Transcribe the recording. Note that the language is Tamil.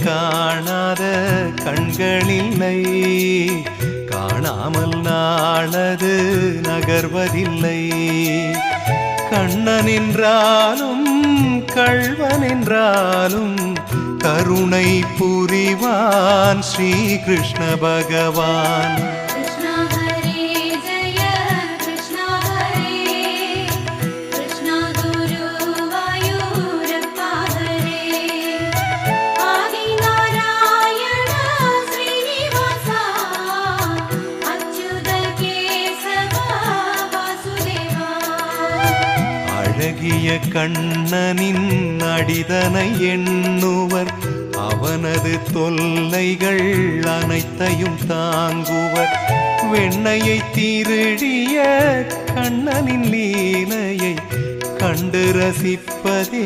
காணாத கண்களில்லை, காணாமல் நாளது நகர்வதில்லை. கண்ணன் என்றாலும் கள்வன் என்றாலும் கருணை புரிவான் ஸ்ரீ கிருஷ்ண பகவான். அழகிய கண்ணனின் அடிதனை எண்ணுவர், அவனது தொல்லைகள் அனைத்தையும் தாங்குவர். வெண்ணையை திருடிய கண்ணனின் லீலையை கண்டு ரசிப்பதே